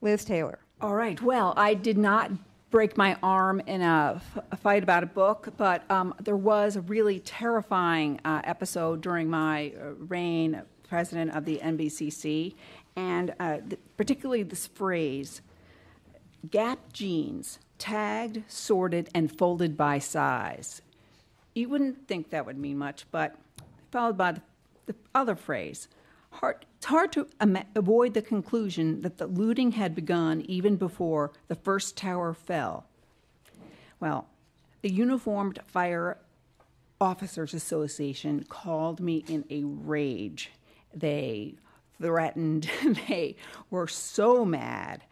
Liz Taylor. All right. Well, I did not break my arm in a fight about a book, but there was a really terrifying episode during my reign president of the NBCC, and particularly this phrase, Gap jeans, tagged, sorted, and folded by size. You wouldn't think that would mean much, but followed by the other phrase, it's hard to avoid the conclusion that the looting had begun even before the first tower fell. Well, the Uniformed Fire Officers Association called me in a rage. They threatened. They were so mad.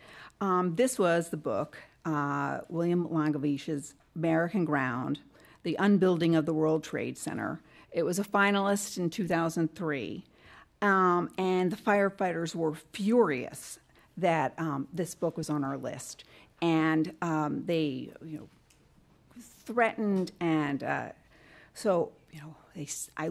This was the book, William Langewies's American Ground, The Unbuilding of the World Trade Center. It was a finalist in 2003. And the firefighters were furious that this book was on our list, and they, threatened, and so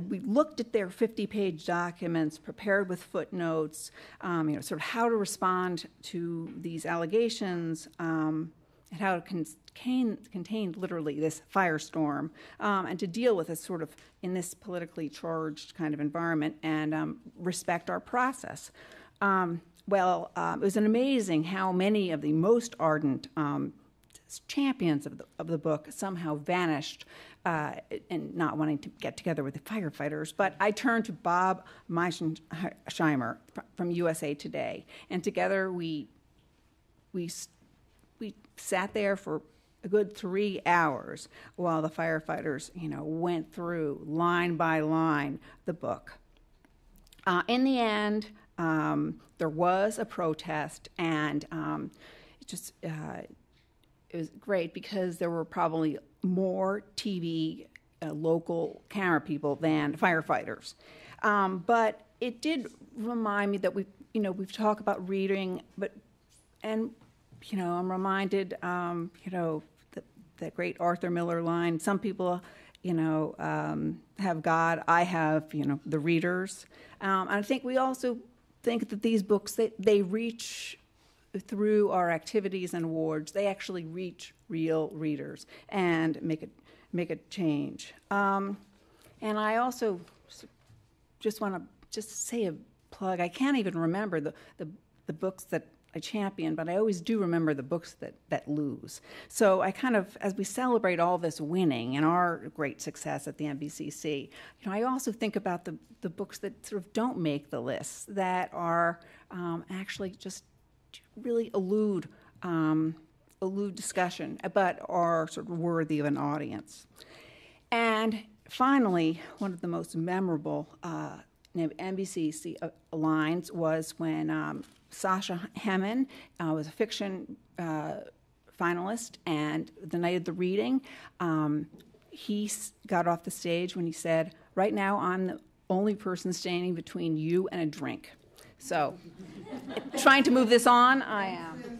we looked at their 50-page documents, prepared with footnotes, sort of how to respond to these allegations, and how to contain literally this firestorm, and to deal with this sort of in this politically charged kind of environment, and respect our process. It was amazing how many of the most ardent champions of the book somehow vanished, and not wanting to get together with the firefighters. But I turned to Bob Meishenheimer from USA Today, and together we sat there for a good 3 hours while the firefighters, went through line by line the book. In the end, there was a protest, and it was great because there were probably more TV local camera people than firefighters. But it did remind me that we've talked about reading, I'm reminded, that great Arthur Miller line, some people, have God, I have, the readers. And I think we also think that these books, they reach through our activities and awards, they actually reach real readers and make a change. And I also just want to say a plug. I can't even remember the books that I champion, but I always do remember the books that lose. So I kind of, as we celebrate all this winning and our great success at the NBCC, I also think about the books that sort of don't make the lists, that are actually just really elude discussion, but are sort of worthy of an audience. And finally, one of the most memorable NBCC lines was when Sasha Hemon was a fiction finalist, and the night of the reading, he got off the stage when he said, "Right now, I'm the only person standing between you and a drink." So, trying to move this on, I am.